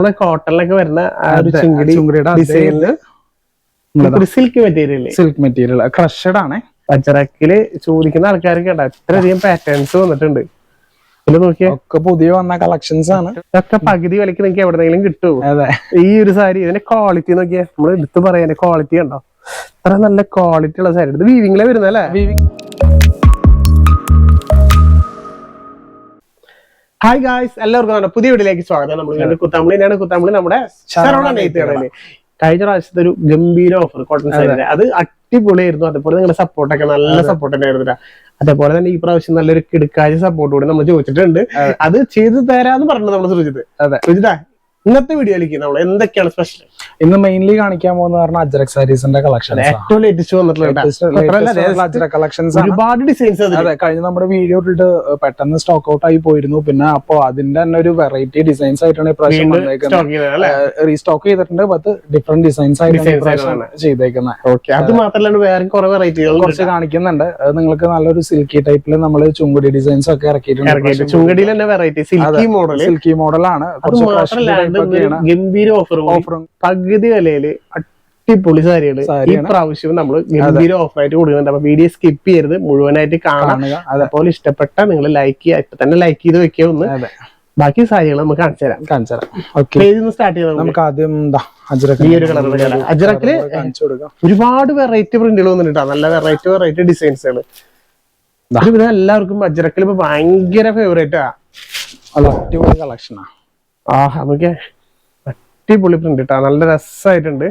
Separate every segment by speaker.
Speaker 1: നമ്മുടെ കോട്ടണിലൊക്കെ വരുന്ന
Speaker 2: silk material crushed ആണ്.
Speaker 1: അജ്രക്കില് ചോദിക്കുന്ന ആൾക്കാരൊക്കെ ഉണ്ട്, അത്രയധികം പാറ്റേൺസ് വന്നിട്ടുണ്ട്.
Speaker 2: ഒക്കെ പുതിയ വന്ന കളക്ഷൻസ് ആണ്.
Speaker 1: ഇതൊക്കെ പകുതി വിലക്ക് നിങ്ങൾക്ക് എവിടെയെങ്കിലും കിട്ടുമോ?
Speaker 2: അതെ.
Speaker 1: ഈ ഒരു സാരി ഇതിന്റെ ക്വാളിറ്റി നോക്കിയാൽ നമ്മൾ എടുത്ത് പറയാൻ ക്വാളിറ്റി ഉണ്ടോ? അത്ര നല്ല ക്വാളിറ്റി ഉള്ള സാരി. ഇത് വീവിംഗിലെ വരുന്നല്ലേ? ഹായ് ഗായ്സ്, എല്ലാവർക്കും പുതിയ വീഡിയോയിലേക്ക് സ്വാഗതം. നമ്മൾ കുത്താമ്പളിയാണ്. കുത്താമ്പളി നമ്മുടെ കഴിഞ്ഞ പ്രാവശ്യത്തെ ഒരു ഗംഭീര ഓഫർ കോട്ടൺ സാരി, അത് അടിപൊളിയായിരുന്നു. അതേപോലെ നിങ്ങളുടെ സപ്പോർട്ടൊക്കെ നല്ല സപ്പോർട്ട് തന്നെ ആയിരുന്നു. അതേപോലെ തന്നെ ഈ പ്രാവശ്യം നല്ലൊരു കിടക്കാഴ്ച സപ്പോർട്ട് കൂടി നമ്മൾ ചോദിച്ചിട്ടുണ്ട്. അത് ചെയ്തു തരാന്ന് പറഞ്ഞത് നമ്മൾ സുജിത്. സുജിത, ഇന്നത്തെ വീഡിയോയിലേക്ക് നമ്മൾ എന്തൊക്കെയാണ് സ്പെഷ്യൽ?
Speaker 2: ഇന്ന് മെയിൻലി കാണിക്കാൻ പോകുന്ന പറഞ്ഞാൽ അജ്രക് സാരീസിന്റെ കളക്ഷൻ,
Speaker 1: ഏറ്റവും ലേറ്റസ്റ്റ് വന്നിട്ടുള്ള
Speaker 2: കളക്ഷൻസ്,
Speaker 1: ഒരുപാട് ഡിസൈൻസ്.
Speaker 2: അതെ, കഴിഞ്ഞ നമ്മുടെ വീഡിയോ ഇട്ടിട്ട് പെട്ടെന്ന് സ്റ്റോക്ക് ഔട്ട് ആയി പോയിരുന്നു. പിന്നെ അപ്പൊ അതിന്റെ തന്നെ ഒരു വെറൈറ്റി ഡിസൈൻസ് ആയിട്ടാണ് ഇപ്രാവശ്യം റീസ്റ്റോക്ക് ചെയ്തിട്ടുണ്ട്. 10 ഡിഫറെന്റ് ഡിസൈൻസ് ആയിട്ടാണ് ചെയ്തേക്കുന്നത്.
Speaker 1: അത് മാത്രമല്ല വേറെ കുറെ വെറൈറ്റികൾ
Speaker 2: കുറച്ച് കാണിക്കുന്നുണ്ട്. നിങ്ങൾക്ക് നല്ലൊരു സിൽക്കി ടൈപ്പിൽ നമ്മൾ ചുങ്കുടി ഡിസൈൻസ് ഒക്കെ ഇറക്കിയിട്ടുണ്ട്.
Speaker 1: ചുങ്കടിയിൽ തന്നെ വെറൈറ്റി
Speaker 2: സിൽക്കി മോഡലാണ്.
Speaker 1: ഗംഭീര ഓഫറും പകുതി വിലയില് അടിപൊളി സാരികള് ഈ പ്രാവശ്യം നമ്മൾ ഗംഭീര ഓഫറായിട്ട് കൊടുക്കുന്നുണ്ട്. അപ്പൊ വീഡിയോ സ്കിപ്പ് ചെയ്യരുത്, മുഴുവനായിട്ട് കാണാം. അതേപോലെ ഇഷ്ടപ്പെട്ട നിങ്ങൾ ലൈക്ക് ചെയ്യുക, ഇപ്പൊ തന്നെ ലൈക്ക് ചെയ്ത് വെക്കുക. ഒന്ന് ബാക്കി സാരികൾ നമുക്ക് കാണിച്ചു തരാം. സ്റ്റാർട്ട് ചെയ്താൽ
Speaker 2: നമുക്ക് ആദ്യം
Speaker 1: ഈ ഒരു കളർ അജ്രക്കില് ഒരുപാട് വെറൈറ്റി പ്രിന്റുകൾ വന്നിട്ടാ, നല്ല വെറൈറ്റി ഡിസൈൻസുകൾ. എല്ലാവർക്കും അജ്രക്കിൽ ഇപ്പൊ ഭയങ്കര ഫേവറേറ്റാ.
Speaker 2: അടിപൊളി കളക്ഷനാ.
Speaker 1: നമുക്ക് അടിപൊളി പ്രിന്റ് ഇട്ടാ, നല്ല രസമായിട്ടുണ്ട്.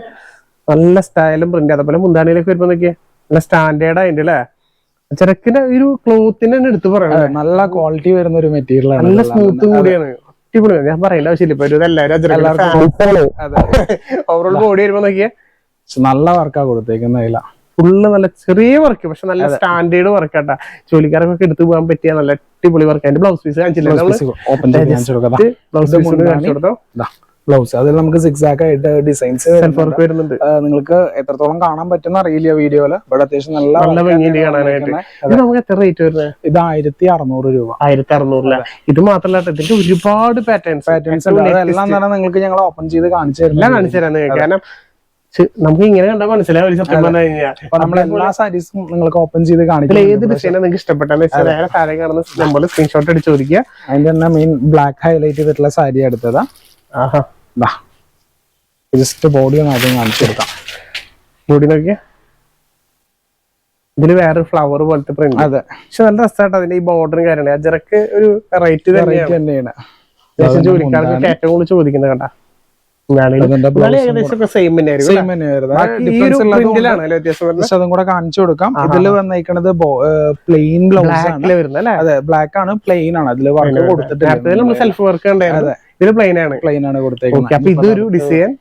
Speaker 1: നല്ല സ്റ്റൈലും പ്രിന്റ്. അതേപോലെ മുന്താണിയിലൊക്കെ വരുമ്പോ നോക്കിയാ നല്ല സ്റ്റാൻഡേർഡ് ആയിട്ട് അല്ലേ? ചെറുക്കിന്റെ ഒരു ക്ലോത്തിന് തന്നെ എടുത്ത് പറയാം,
Speaker 2: നല്ല ക്വാളിറ്റി വരുന്ന ഒരു മെറ്റീരിയൽ ആണ്.
Speaker 1: നല്ല സ്മൂത്തും കൂടിയാണ്. അടിപൊളി. ഞാൻ പറയേണ്ട ആവശ്യമില്ല, ഇപ്പൊ ഓവറോൾ ബോഡി വരുമ്പോ നോക്കിയാ
Speaker 2: നല്ല വർക്കാ കൊടുത്തേക്കുന്ന.
Speaker 1: ഫുള്ള് നല്ല ചെറിയ വർക്ക്, പക്ഷെ നല്ല സ്റ്റാൻഡേർഡ് വർക്കാട്ടാ. ജോലിക്കാരൊക്കെ എടുത്തു പോകാൻ പറ്റിയ നല്ല അടിപൊളി വർക്ക്. അതിന്റെ ബ്ലൗസ് പീസ് കാണിച്ചില്ല,
Speaker 2: ബ്ലൗസ് അതിൽ നമുക്ക് സിക്സാക്ക് ആയിട്ട് ഡിസൈൻസ്
Speaker 1: വരുന്നുണ്ട്.
Speaker 2: നിങ്ങൾക്ക് എത്രത്തോളം കാണാൻ പറ്റുന്ന അറിയില്ല വീഡിയോയില്, ഇവിടെ അത്യാവശ്യം നല്ല
Speaker 1: ഭംഗിയുണ്ട് കാണാനായിട്ട്. നമുക്ക് എത്ര റേറ്റ് വരുന്നത്?
Speaker 2: ഇത് 1600 രൂപ.
Speaker 1: 1600. ഇത് മാത്രമല്ല ഇതിന്റെ ഒരുപാട് പാറ്റേൺസ്
Speaker 2: അതെല്ലാം തന്നെ നിങ്ങൾക്ക് ഞങ്ങൾ ഓപ്പൺ ചെയ്ത് കാണിച്ചു തരാം
Speaker 1: നിങ്ങൾക്ക്. കാരണം നമുക്ക് ഇങ്ങനെ കണ്ടാൽ മനസ്സിലാവും സത്യം പറഞ്ഞു കഴിഞ്ഞാൽ.
Speaker 2: നമ്മൾ എല്ലാ സാരീസും നിങ്ങൾക്ക് ഓപ്പൺ ചെയ്ത് കാണിക്കും.
Speaker 1: ഏത് ഡിസൈനാണ് നിങ്ങൾക്ക് ഇഷ്ടപ്പെട്ടെന്ന് വെച്ചാൽ നേരെ താഴെ കാണുന്ന നമ്പറിൽ സ്ക്രീൻഷോട്ട് അടിച്ച് ചോദിക്കുക.
Speaker 2: അതിന്റെ തന്നെ മെയിൻ ബ്ലാക്ക് ഹൈലൈറ്റ് ചെയ്തിട്ടുള്ള സാരി എടുത്തതാ. ജസ്റ്റ് ബോഡി ഒന്ന് ആദ്യം കാണിച്ചു കൊടുക്കാം.
Speaker 1: ബോഡി നോക്കിയ ഇതില് വേറെ ഫ്ലവർ പോലത്തെ പ്രിന്റ്.
Speaker 2: അതെ,
Speaker 1: പക്ഷെ നല്ല രസമായിട്ട് അതിന്റെ ഈ ബോർഡറും കാര്യമാണ്. അജറക്ക് ഒരു റേറ്റ് തന്നെയാണ്. ജോലിക്കാർക്ക് ഏറ്റവും കൂടുതൽ ചോദിക്കുന്നത് കണ്ടാ.
Speaker 2: അതും കൂടെ കാണിച്ചു കൊടുക്കാം. ഇതില് വന്നേക്കണത് പ്ലെയിൻ ബ്ലൗസ് ആണ് വരുന്നത്. അതെ, ബ്ലാക്ക് ആണ്, പ്ലെയിൻ ആണ്. അതില് വർക്ക് കൊടുത്തിട്ട്
Speaker 1: സെൽഫ് വർക്ക് ഉണ്ടായിരുന്നു. ഇതില് പ്ലെയിൻ ആണ് കൊടുത്തേക്കുന്നത്. അപ്പൊ ഇതൊരു ഡിസൈൻ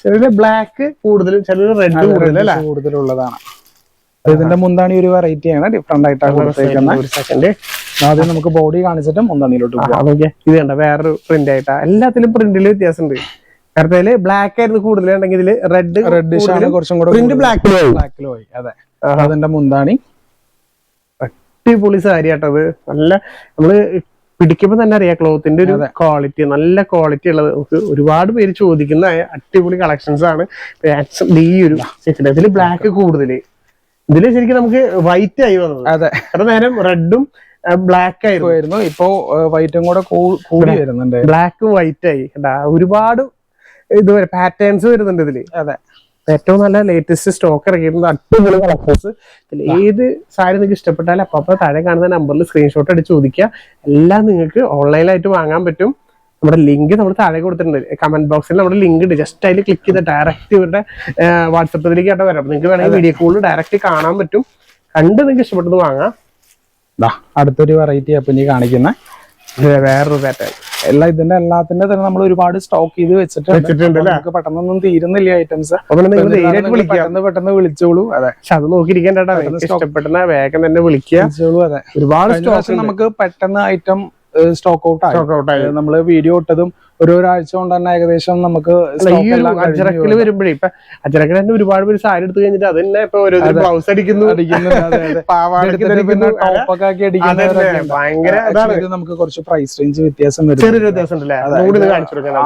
Speaker 1: ചില ബ്ലാക്ക് കൂടുതലും, ചില റെഡ്
Speaker 2: കൂടുതലുള്ളതാണ്. ഇതിന്റെ മുന്താണി ഒരു വെറൈറ്റി ആണ്, ഡിഫറെന്റ് ആയിട്ടാണ് കൊടുത്തേക്കുന്നത്. ആദ്യം നമുക്ക് ബോഡി കാണിച്ചിട്ട് മുന്താണിയിലോട്ട് പോകാം.
Speaker 1: ഇത് കണ്ട വേറൊരു പ്രിന്റ് ആയിട്ടാ. എല്ലാത്തിലും പ്രിന്റില് വ്യത്യാസമുണ്ട്. കാരണം ബ്ലാക്ക് ആയിരുന്നു കൂടുതലുണ്ടെങ്കിൽ ഇതില്
Speaker 2: റെഡിഷ് ആണ് കുറച്ചും കൂടെ ബ്ലാക്കിൽ പോയി. അതെ, അതിന്റെ മുന്താണി
Speaker 1: അടിപൊളി സാരി ആട്ടത്. നല്ല നമ്മള് പിടിക്കുമ്പോ തന്നെ അറിയാം ക്ലോത്തിന്റെ ഒരു ക്വാളിറ്റി, നല്ല ക്വാളിറ്റി ഉള്ളത്. നമുക്ക് ഒരുപാട് പേര് ചോദിക്കുന്ന അടിപൊളി കളക്ഷൻസ് ആണ്. ഈ ഒരു ഇതില് ബ്ലാക്ക് കൂടുതല്, ഇതില് ശരിക്കും നമുക്ക് വൈറ്റ് ആയി വന്നത്.
Speaker 2: അതെ,
Speaker 1: അത്ര നേരം റെഡും ബ്ലാക്ക് ആയിരുന്നു,
Speaker 2: ഇപ്പോ വൈറ്റും കൂടെ കൂടി വരുന്നുണ്ട്.
Speaker 1: ബ്ലാക്കും വൈറ്റ് ആയി. ഒരുപാട് ഇതുവരെ പാറ്റേൺസ് വരുന്നുണ്ട് ഇതില്.
Speaker 2: അതെ,
Speaker 1: ഏറ്റവും നല്ല ലേറ്റസ്റ്റ് സ്റ്റോക്ക് ഇറക്കിയിട്ടുണ്ട്. അടിപൊളി കളക്ഷൻസ്. ഏത് സാരി നിങ്ങൾക്ക് ഇഷ്ടപ്പെട്ടാലും അപ്പൊ താഴെ കാണുന്ന നമ്പറിൽ സ്ക്രീൻഷോട്ട് അടിച്ച് ചോദിക്കുക. എല്ലാം നിങ്ങൾക്ക് ഓൺലൈനായിട്ട് വാങ്ങാൻ പറ്റും. നമ്മുടെ ലിങ്ക് നമ്മൾ താഴെ കൊടുത്തിട്ടുണ്ട്. കമന്റ് ബോക്സിൽ നമ്മുടെ ലിങ്ക് ഉണ്ട്. ജസ്റ്റ് അതിൽ ക്ലിക്ക് ചെയ്ത് ഡയറക്റ്റ് ഇവരുടെ വാട്സപ്പിലേക്ക് ആയിട്ട് വരാം. നിങ്ങൾക്ക് വേണമെങ്കിൽ വീഡിയോ കോളിൽ ഡയറക്റ്റ് കാണാൻ പറ്റും. കണ്ട് നിങ്ങൾക്ക് ഇഷ്ടപ്പെട്ടത് വാങ്ങാം.
Speaker 2: അടുത്തൊരു വെറൈറ്റി അപ്പൊ ഇനി കാണിക്കുന്ന
Speaker 1: വേറൊരു പാറ്റേൺ.
Speaker 2: ഇതിന്റെ എല്ലാത്തിന്റെ തന്നെ നമ്മൾ ഒരുപാട് സ്റ്റോക്ക് ചെയ്ത് വെച്ചിട്ടുണ്ട്. നമുക്ക് പെട്ടെന്നൊന്നും തീരുന്നില്ല ഐറ്റംസ്. പെട്ടെന്ന് വിളിച്ചോളൂ. അതെ,
Speaker 1: പക്ഷെ അത് നോക്കിയിരിക്കേണ്ട, ഇഷ്ടപ്പെടുന്ന വേഗം തന്നെ വിളിക്കുക.
Speaker 2: അതെ, ഒരുപാട് സ്റ്റോക്ക് നമുക്ക് പെട്ടെന്ന് ഐറ്റം സ്റ്റോക്ക് ഔട്ട് ആയി. നമ്മള് വീഡിയോ ഇട്ടതും ഒരാഴ്ച കൊണ്ട് തന്നെ ഏകദേശം നമുക്ക്
Speaker 1: ഈ ഒരു അജ്രക്കിൽ വരുമ്പോഴേ ഇപ്പൊ അജ്രക്കിൽ തന്നെ ഒരുപാട് പേര് സാരി എടുത്തു കഴിഞ്ഞിട്ട് അത് തന്നെ ഇപ്പൊ ഓരോ ബ്ലൗസ് അടിക്കുന്നു, ഭയങ്കര
Speaker 2: നമുക്ക് കുറച്ച് പ്രൈസ് റേഞ്ച് വ്യത്യാസം വരും.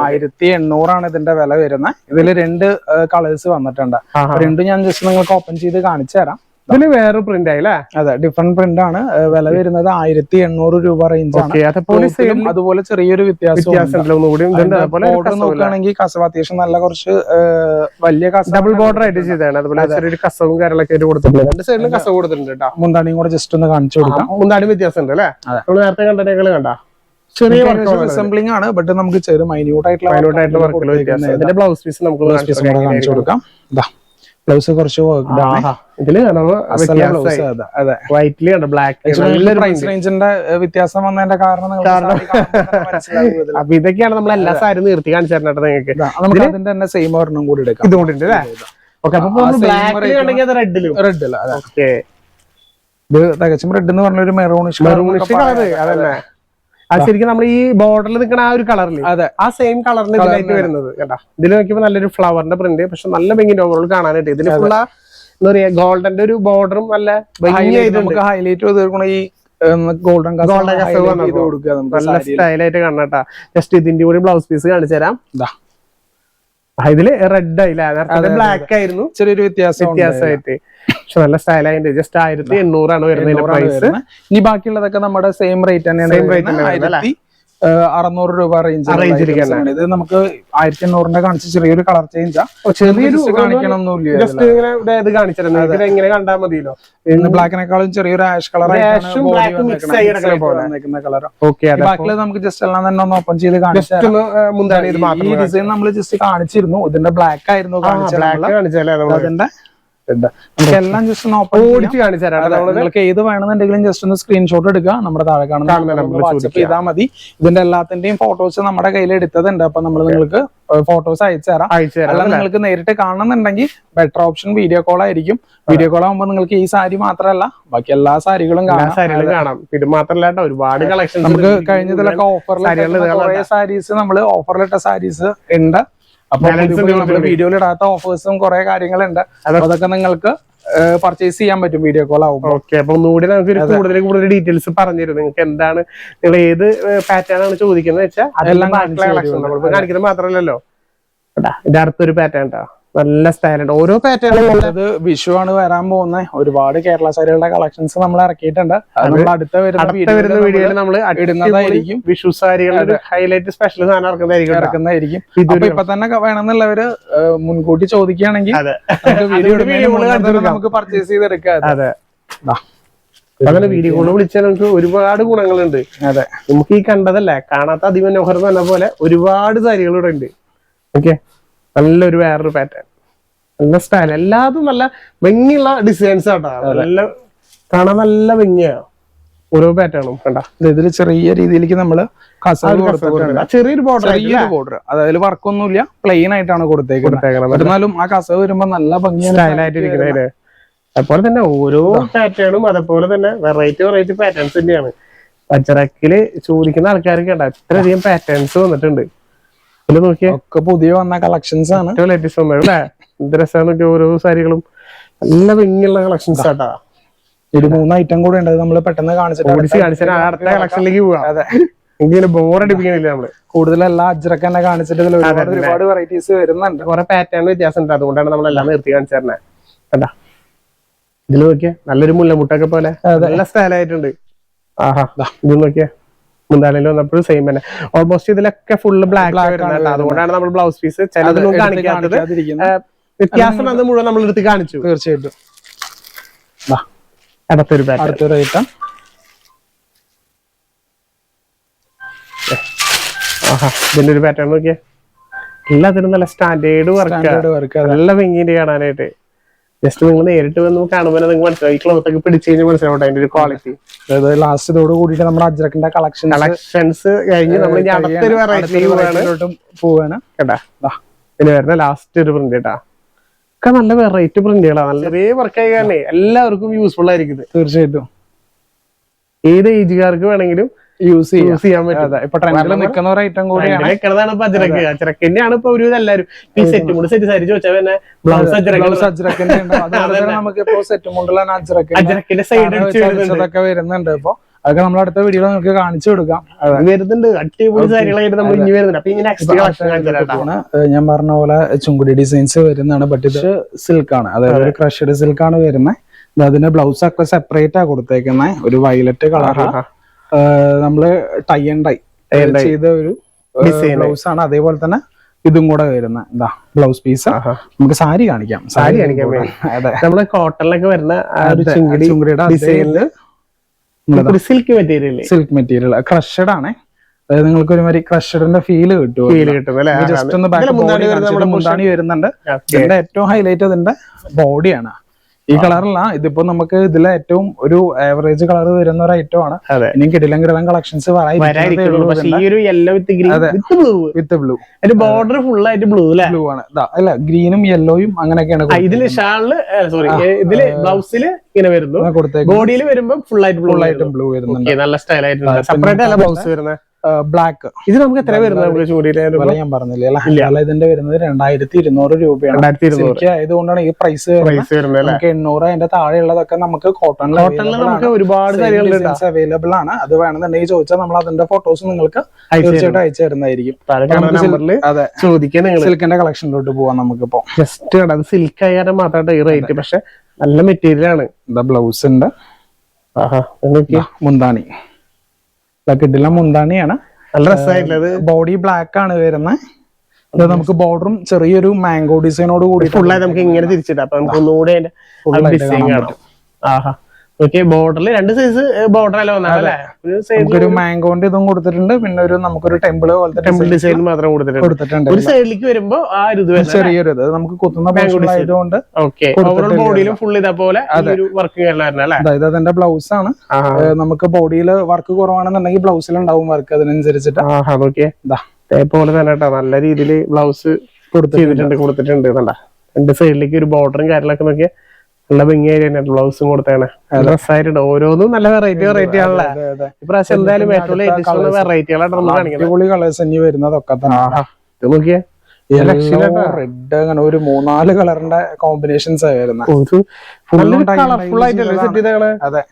Speaker 2: 1800 ഇതിന്റെ വില വരുന്നത്. ഇതിൽ 2 കളേഴ്സ് വന്നിട്ടുണ്ട്. രണ്ടും ഞാൻ ജസ്റ്റ് നിങ്ങൾക്ക് ഓപ്പൺ ചെയ്ത് കാണിച്ചു തരാം.
Speaker 1: ഇതില് വേറെ പ്രിന്റ് ആയില്ലേ?
Speaker 2: അതെ, ഡിഫറെന്റ് പ്രിന്റ് ആണ്. വില വരുന്നത് 1800 രൂപ റേഞ്ച് ആണ്. അതുപോലെ ചെറിയൊരു വ്യത്യാസം നോക്കുകയാണെങ്കിൽ കസവ് അത്യാവശ്യം നല്ല കുറച്ച് വലിയ
Speaker 1: ഡബിൾ ബോർഡർ ആയിട്ട് ചെയ്താണ്. അതുപോലെ ചെറിയൊരു കസവും കാര്യങ്ങളൊക്കെ കൊടുത്തിട്ടുണ്ട്. 2 സൈഡിലും കസവ് കൊടുത്തിട്ടുണ്ട് കേട്ടോ.
Speaker 2: മുന്താണിയും കൂടെ ജസ്റ്റ് ഒന്ന് കാണിച്ചു കൊടുക്കാം.
Speaker 1: മുന്താണി വ്യത്യാസം ഉണ്ട് അല്ലേ? നമ്മൾ നേരത്തെ കണ്ടതിനേക്കാൾ കണ്ട ചെറിയ
Speaker 2: അസംബ്ലിംഗ് ആണ്. ബട്ട് നമുക്ക് ചെറിയ മൈന്യൂട്ട് ആയിട്ടുള്ള
Speaker 1: വർക്കുകൾ. ബ്ലൗസ് പീസ് നമുക്ക്
Speaker 2: കാണിച്ചു കൊടുക്കാം. ബ്ലൗസ് കുറച്ച്
Speaker 1: ഇതില്
Speaker 2: പ്രൈസ് റേഞ്ചിന്റെ വ്യത്യാസം വന്നതിന്റെ കാരണം
Speaker 1: അപ്പൊ ഇതൊക്കെയാണ് നമ്മൾ എല്ലാ സാരി നിർത്തി കാണിച്ചു തരുന്നത് നിങ്ങൾക്ക്.
Speaker 2: നമുക്ക് അതിന്റെ തന്നെ സെയിം ഒരെണ്ണം കൂടി എടുക്കാം.
Speaker 1: ഇതുകൊണ്ടുണ്ട് അല്ലേ? ഓക്കെ, അപ്പൊ റെഡിലും
Speaker 2: റെഡില്ല. ഇത് തികച്ചും റെഡ് എന്ന് പറഞ്ഞ ഒരു മെറൂണിഷ്
Speaker 1: കളർ. അതന്നെ, അത് ശരിക്കും നമ്മൾ ഈ ബോർഡറിൽ നിൽക്കുന്ന ആ ഒരു കളറിൽ ആ സെയിം കളറിന് ഇതിലായിട്ട് വരുന്നത് കേട്ടാ. ഇതിൽ നോക്കിയപ്പോ നല്ലൊരു ഫ്ലവറിന്റെ പ്രിന്റ്, പക്ഷെ നല്ല ഭംഗി ഓവറോൾ കാണാനായിട്ട്. ഇതിൽ ഫുള്ള എന്താ പറയാ ഗോൾഡന്റെ ഒരു ബോർഡറും നല്ല
Speaker 2: നമുക്ക് ഹൈലൈറ്റ് ചെയ്ത് ഈ ഗോൾഡൻ
Speaker 1: നല്ല സ്റ്റൈലായിട്ട് കാണാട്ടാ. ജസ്റ്റ് ഇതിന്റെ കൂടി ബ്ലൗസ് പീസ് കാണിച്ചു തരാം. ഇതില് റെഡ് ആയില്ല, നേരത്തെ ബ്ലാക്ക് ആയിരുന്നു.
Speaker 2: ചെറിയൊരു വ്യത്യാസമായിട്ട്
Speaker 1: പക്ഷെ നല്ല സ്റ്റൈലായിട്ട്. ജസ്റ്റ് 1800 ആണ് വരുന്നതിന്റെ പ്രൈസ്.
Speaker 2: ഇനി ബാക്കിയുള്ളതൊക്കെ നമ്മുടെ സെയിം റേറ്റ് തന്നെയാണ്. 600 രൂപ റേഞ്ച്. ഇത് നമുക്ക് 1800 കാണിച്ച് ചെറിയൊരു കളർ ചേഞ്ച്
Speaker 1: ഇങ്ങനെ കണ്ടാൽ മതിയല്ലോ.
Speaker 2: ബ്ലാക്കിനേക്കാളും ചെറിയൊരു ആഷ് കളർ ബാക്കിൽ നമുക്ക് ജസ്റ്റ് എല്ലാം തന്നെ ഒന്ന് ഓപ്പൺ ചെയ്ത് കാണിച്ചു. ഈ ഡിസൈൻ നമ്മൾ ജസ്റ്റ് കാണിച്ചിരുന്നു. ഇതിന്റെ ബ്ലാക്ക് ആയിരുന്നു അതിന്റെ എല്ലാം ജസ്റ്റ് ഒന്ന് ഓപ്പൺ നിങ്ങൾക്ക് ഏത് വേണമെന്നുണ്ടെങ്കിലും ജസ്റ്റ് ഒന്ന് സ്ക്രീൻഷോട്ട് എടുക്കുക. നമ്മുടെ താഴെ കാണുന്ന വാട്സ്ആപ്പ് ചെയ്താൽ മതി. ഇതിന്റെ എല്ലാത്തിന്റെയും ഫോട്ടോസ് നമ്മുടെ കയ്യിൽ എടുത്തതുണ്ട്. അപ്പൊ നമ്മൾ നിങ്ങൾക്ക് ഫോട്ടോസ് അയച്ചു തരാം. അല്ല നിങ്ങൾക്ക് നേരിട്ട് കാണുന്നുണ്ടെങ്കിൽ ബെറ്റർ ഓപ്ഷൻ വീഡിയോ കോൾ ആയിരിക്കും. വീഡിയോ കോൾ ആകുമ്പോൾ നിങ്ങൾക്ക് ഈ സാരി മാത്രമല്ല ബാക്കി എല്ലാ സാരികളും
Speaker 1: കാണാം. ഇത് മാത്രമല്ല ഒരുപാട് കളക്ഷൻ
Speaker 2: നമുക്ക് കഴിഞ്ഞതിലൊക്കെ ഓഫറിൽ സാരീസ് നമ്മൾ ഓഫറിലിട്ട സാരീസ് ഉണ്ട്. അപ്പൊ വീഡിയോയിൽ ഇടാത്ത ഓഫേഴ്സും കുറെ കാര്യങ്ങളുണ്ട്. അതൊക്കെ നിങ്ങൾക്ക് പർച്ചേസ് ചെയ്യാൻ പറ്റും വീഡിയോ കോൾ ആവുമ്പോൾ.
Speaker 1: ഓക്കെ, അപ്പൊ ഒന്നുകൂടി നമുക്ക് കൂടുതൽ ഡീറ്റെയിൽസ് പറഞ്ഞുതരും. നിങ്ങൾക്ക് എന്താണ്, നിങ്ങൾ ഏത് പാറ്റേൺ ആണ് ചോദിക്കുന്നത് വെച്ചാൽ അതെല്ലാം കാണിക്കുന്നത് മാത്രമല്ലല്ലോ. ഇത് അടുത്തൊരു പാറ്റേൺ നല്ല സ്റ്റൈലുണ്ട്. ഓരോ പാറ്റേണും
Speaker 2: വിഷു ആണ് വരാൻ പോകുന്ന ഒരുപാട് കേരള സാരികളുടെ കളക്ഷൻസ് നമ്മൾ ഇറക്കിയിട്ടുണ്ട്. നമ്മൾ അടുത്ത വരുന്ന വീഡിയോയിൽ നമ്മൾ ഇടുന്നതായിരിക്കും.
Speaker 1: വിഷു സാരികളുടെ ഹൈലൈറ്റ് സ്പെഷ്യൽ സാധനം
Speaker 2: ഇറക്കുന്നതായിരിക്കും. ഇപ്പൊ തന്നെ വേണമെന്നുള്ളവര് മുൻകൂട്ടി ചോദിക്കുകയാണെങ്കിൽ നമുക്ക് പർച്ചേസ് ചെയ്തെടുക്കാം.
Speaker 1: അതെ, അങ്ങനെ വീഡിയോ കോള് വിളിച്ചാൽ നമുക്ക് ഒരുപാട് ഗുണങ്ങളുണ്ട്.
Speaker 2: അതെ,
Speaker 1: നമുക്ക് ഈ കണ്ടതല്ലേ കാണാത്ത അതിമനോഹരം എന്ന് പറഞ്ഞ പോലെ ഒരുപാട് സാരികൾ ഇവിടെ ഉണ്ട്. ഓക്കെ, നല്ലൊരു വേറൊരു പാറ്റേൺ, നല്ല സ്റ്റൈൽ, എല്ലാതും നല്ല ഭംഗിയുള്ള ഡിസൈൻസ് ആട്ടോ. നല്ല കാണാൻ നല്ല ഭംഗിയാണ് ഓരോ പാറ്റേണും. കണ്ട
Speaker 2: ഇതിൽ ചെറിയ രീതിയിലേക്ക് നമ്മള്
Speaker 1: ചെറിയൊരു ബോർഡർ,
Speaker 2: അതായത് വർക്കൊന്നുമില്ല, പ്ലെയിൻ ആയിട്ടാണ് കൊടുത്തേക്കുന്നത്. എന്നാലും ആ കസവ് വരുമ്പോ നല്ല ഭംഗിയാണ്
Speaker 1: സ്റ്റൈലായിട്ടിരിക്കുന്നത്. അതുപോലെ തന്നെ ഓരോ പാറ്റേണും അതേപോലെ തന്നെ വെറൈറ്റി പാറ്റേൺസ് തന്നെയാണ്. പച്ചറക്കില് ചോദിക്കുന്ന ആൾക്കാർക്ക് കണ്ട ഇത്രയധികം പാറ്റേൺസ് വന്നിട്ടുണ്ട്.
Speaker 2: ഒക്കെ പുതിയ വന്ന കളക്ഷൻസ് ആണ്.
Speaker 1: ലേറ്റസ്റ്റ് വന്നല്ലേ? എന്ത് രസമാണ് ഓരോ സാരികളും, നല്ല ഭംഗിയുള്ള കളക്ഷൻസ് ആട്ടാ.
Speaker 2: ഒരു 3 ഐറ്റം കൂടെ ഉണ്ട്, നമ്മള് പെട്ടെന്ന് കാണിച്ചിട്ട്
Speaker 1: അടുത്ത കളക്ഷനിലേക്ക് പോവാം. ഇങ്ങനെ ബോറടിപ്പിക്കുന്നില്ല നമ്മള്.
Speaker 2: കൂടുതൽ എല്ലാ അജ്രക്ക് തന്നെ കാണിച്ചിട്ട് ഒരുപാട് വെറൈറ്റീസ് വരുന്നുണ്ട്.
Speaker 1: കുറെ പാറ്റേൺ വ്യത്യാസം ഉണ്ട്. അതുകൊണ്ടാണ് നമ്മളെല്ലാം നിർത്തി കാണിച്ചു തരണേ. കണ്ടാ ഇതിൽ നോക്കിയാ നല്ലൊരു മുല്ലമുട്ടൊക്കെ പോലെ നല്ല സ്റ്റൈലായിട്ടുണ്ട്. ആഹാ, ഇത് നോക്കിയാ മുന്താണിയിൽ വന്നപ്പോഴും സെയിം തന്നെ. ഓൾമോസ്റ്റ് ഇതിലൊക്കെ ഫുള്ള് ബ്ലാക്ക് വരുന്നുണ്ട്. അതുകൊണ്ടാണ് നമ്മൾ ബ്ലൗസ് പീസ് ചിലതൊന്നും കാണിക്കാത്തത്. വ്യത്യാസം അത് മുഴുവൻ നമ്മൾ എടുത്ത് കാണിച്ചു.
Speaker 2: തീർച്ചയായിട്ടും.
Speaker 1: അടുത്തൊരു
Speaker 2: ഐറ്റം.
Speaker 1: ആഹാ, ഇതിന്റെ ഒരു പാറ്റേൺ നോക്കിയാ എല്ലാത്തിനും നല്ല സ്റ്റാൻഡേർഡ് വർക്ക്, നല്ല ഭംഗിയുണ്ട് കാണാനായിട്ട്. ജസ്റ്റ് നിങ്ങൾ നേരിട്ട് വന്ന് കാണുമ്പോൾ നിങ്ങൾക്ക് മനസ്സിലാവും. ഈ ക്ലോത്ത് ഒക്കെ പിടിച്ചു കഴിഞ്ഞാൽ മനസ്സിലാവും അതിന്റെ ഒരു ക്വാളിറ്റി.
Speaker 2: അതായത് ലാസ്റ്റോട് കൂടിയിട്ട് നമ്മുടെ അജ്രക്കിന്റെ
Speaker 1: കളക്ഷൻസ് കഴിഞ്ഞ് നമ്മൾ അടുത്തൊരു വെറൈറ്റിയിലോട്ടും പോവാണ് കേട്ടാ. പിന്നെ വരുന്ന ലാസ്റ്റ് ഒരു പ്രിന്റ് കേട്ടാ, ഒക്കെ നല്ല വെറൈറ്റി പ്രിന്റുകളാണ്. നല്ല ചെറിയ വർക്കായി കാരണം എല്ലാവർക്കും യൂസ്ഫുൾ ആയിരിക്കും.
Speaker 2: തീർച്ചയായിട്ടും
Speaker 1: ഏത് ഏജുകാർക്ക് വേണമെങ്കിലും
Speaker 2: യൂസ്
Speaker 1: ചെയ്യാൻ പറ്റും.
Speaker 2: ഇപ്പൊ ട്രെൻഡിൽ നിൽക്കുന്ന ഒരു ഐറ്റം കൂടിയാണ്.
Speaker 1: വെക്കണതാണ് ഇപ്പൊ അജ്രക്ക്. അജ്രക്ക് തന്നെയാണ് ഇപ്പൊ ഒരു എല്ലാവരും ഈ സെറ്റ് മുണ്ട് സെറ്റ് സാരി ചോദിച്ചാൽ പിന്നെ ബ്ലൗസ്
Speaker 2: അജ്രക്കിന്റെ നമുക്ക് ഇപ്പൊ സെറ്റ് മുണ്ടിലാണ്
Speaker 1: അജ്രക്കിന്റെ സൈഡ്
Speaker 2: ഒക്കെ വരുന്നുണ്ട്. ഇപ്പൊ അതൊക്കെ നമ്മൾ അടുത്ത വീഡിയോയിൽ നിങ്ങൾക്ക് കാണിച്ചു കൊടുക്കാം.
Speaker 1: വരുന്നുണ്ട് അടിപൊളി സാരികളായിട്ട് നമ്മൾ ഇനി വരുന്നുണ്ട്. അപ്പൊ ഇങ്ങനെ നെക്സ്റ്റ് കളക്ഷൻ
Speaker 2: ഞാൻ പറഞ്ഞ പോലെ ചുങ്കുടി ഡിസൈൻസ് വരുന്നതാണ്. ബട്ട് ഇത് സിൽക്ക് ആണ്, അതായത് ഒരു ക്രഷ്ഡ് സിൽക്ക് ആണ് വരുന്നത്. അതിന്റെ ബ്ലൗസ് ഒക്കെ സെപ്പറേറ്റ് ആ കൊടുത്തേക്കുന്നത്. ഒരു വയലറ്റ് കളറാണ്. നമ്മള് ടൈ ആൻഡ് ഡൈ ചെയ്ത ഒരു ബ്ലൗസ് ആണ്. അതേപോലെ തന്നെ ഇതും കൂടെ വരുന്ന എന്താ ബ്ലൗസ് പീസ്. നമുക്ക് സാരി കാണിക്കാം.
Speaker 1: സാരി കാണിക്കാം. നമ്മള് കോട്ടണിലൊക്കെ വരുന്ന
Speaker 2: ചുങ്കുടിയുടെ ഡിസൈനില്
Speaker 1: silk material,
Speaker 2: silk material crushed ആണ്. അതായത് നിങ്ങൾക്ക് ഒരുമാതിരി ക്രഷ്ഡിന്റെ ഫീൽ കിട്ടും. ജസ്റ്റ് ഒന്ന് മുന്താണി വരുന്നുണ്ട്. ഇതിന്റെ ഏറ്റവും ഹൈലൈറ്റ് ഇതിന്റെ ബോഡിയാണ്. ഈ കളറില ഇതിപ്പോ നമുക്ക് ഇതിലെ ഏറ്റവും ഒരു ആവറേജ് കളർ വരുന്ന ഒരു ഐറ്റം ആണ്. ഇനി കിടിലം കളക്ഷൻസ് വിത്ത് ബ്ലൂ.
Speaker 1: ബോർഡർ ഫുൾ ആയിട്ട് ബ്ലൂ
Speaker 2: ബ്ലൂ ആണ്. അല്ല ഗ്രീനും യെല്ലോയും അങ്ങനെയൊക്കെയാണ്.
Speaker 1: ഇതില് ഷാളില് സോറി ഇതില് ബ്ലൗസില് ഇങ്ങനെ വരുന്നു. ബോഡിയിൽ വരുമ്പോ ഫുൾ ആയിട്ട് ബ്ലൂ വരുന്നുണ്ട്. നല്ല സ്റ്റൈൽ ആയിട്ട് സെപ്പറേറ്റ് അല്ല ബ്ലൗസ് വരുന്നത്.
Speaker 2: ബ്ലാക്ക്.
Speaker 1: ഇത് നമുക്ക് എത്ര വരുന്നത്
Speaker 2: ഞാൻ പറഞ്ഞില്ല. ഇതിന്റെ വരുന്നത് 2200 രൂപയാണ്. ആയതുകൊണ്ടാണ് ഈ പ്രൈസ്. നമുക്ക് 800 അതിന്റെ താഴെയുള്ളതൊക്കെ നമുക്ക് കോട്ടണിൽ
Speaker 1: നമുക്ക് ഒരുപാട്
Speaker 2: അവൈലബിൾ ആണ്. അത് വേണമെന്നുണ്ടെങ്കിൽ ചോദിച്ചാൽ നമ്മൾ അതിന്റെ ഫോട്ടോസ് നിങ്ങൾക്ക് തീർച്ചയായിട്ടും അയച്ചു തരുന്നതായിരിക്കും. അതെ, സിൽക്കിന്റെ കളക്ഷനിലോട്ട് പോവാം. നമുക്കിപ്പോ
Speaker 1: ജസ്റ്റ് സിൽക്ക് ആയാലും മാത്രമായിട്ട് ഈ റേറ്റ്. പക്ഷെ നല്ല മെറ്റീരിയൽ ആണ്.
Speaker 2: ബ്ലൗസിന്റെ മുന്താണി കിട്ടില്ല. മുന്താണിയാണ്.
Speaker 1: നല്ല രസമായിട്ടുള്ളത്.
Speaker 2: ബോഡി ബ്ലാക്ക് ആണ് വരുന്നത്. നമുക്ക് ബോർഡറും ചെറിയൊരു മാംഗോ ഡിസൈനോട് കൂടി
Speaker 1: ഫുള്ളായി നമുക്ക് ഇങ്ങനെ തിരിച്ചിട്ട് അപ്പൊ നമുക്ക് ഒന്നുകൂടെ ഡിസൈൻ കാണാം. ആഹാ, ബോർഡറിൽ 2 സൈസ് ബോർഡർ അല്ല വന്നാലേ.
Speaker 2: നമുക്കൊരു മാംഗോന്റെ ഇതും കൊടുത്തിട്ടുണ്ട്. പിന്നെ ഒരു നമുക്കൊരു ടെമ്പിൾ പോലത്തെ
Speaker 1: ടെമ്പിൾ ഡിസൈൻ മാത്രം കൊടുത്തിട്ടുണ്ട്. ഒരു സൈഡിലേക്ക് വരുമ്പോ ആ ഒരു
Speaker 2: ചെറിയൊരു ഇത് നമുക്ക് കുത്തുന്ന ആയതുകൊണ്ട്
Speaker 1: ബോഡിയിലും ഫുൾ ഇതേപോലെ വർക്ക്
Speaker 2: അതായത് അതിന്റെ ബ്ലൗസ് ആണ്. നമുക്ക് ബോഡിയിൽ വർക്ക് കുറവാണെന്നുണ്ടെങ്കിൽ ബ്ലൗസിൽ ഉണ്ടാവും വർക്ക്. അതിനനുസരിച്ചിട്ട്
Speaker 1: അതേപോലെ തന്നെ കേട്ടോ നല്ല രീതിയിൽ ബ്ലൗസ് കൊടുത്തിട്ടുണ്ട്. 2 സൈഡിലേക്ക് ഒരു ബോർഡറും കാര്യങ്ങളൊക്കെ നോക്കിയാൽ നല്ല ഭംഗിയായിട്ട് ബ്ലൗസും കൊടുത്തേനെ. ഡ്രസ്സായിട്ടുണ്ട്. ഓരോന്നും നല്ല വെറൈറ്റി ആണല്ലേ. ഇപ്രാവശ്യം എന്തായാലും ഏറ്റവും ലേറ്റസ്റ്റ് വെറൈറ്റികളായിട്ട് നമ്മൾ കാണിക്കുന്നത്.
Speaker 2: കളേഴ്സ് ഇനി വരുന്നതൊക്കെ
Speaker 1: ഇത് നോക്കിയേ,
Speaker 2: റെഡ് അങ്ങനെ ഒരു 3-4 കളറിന്റെ കോമ്പിനേഷൻസ് ആയിരുന്നു.
Speaker 1: കളർഫുൾ ആയിട്ടല്ലേ സെറ്റ് ചെയ്തേകള്.
Speaker 2: അതെ.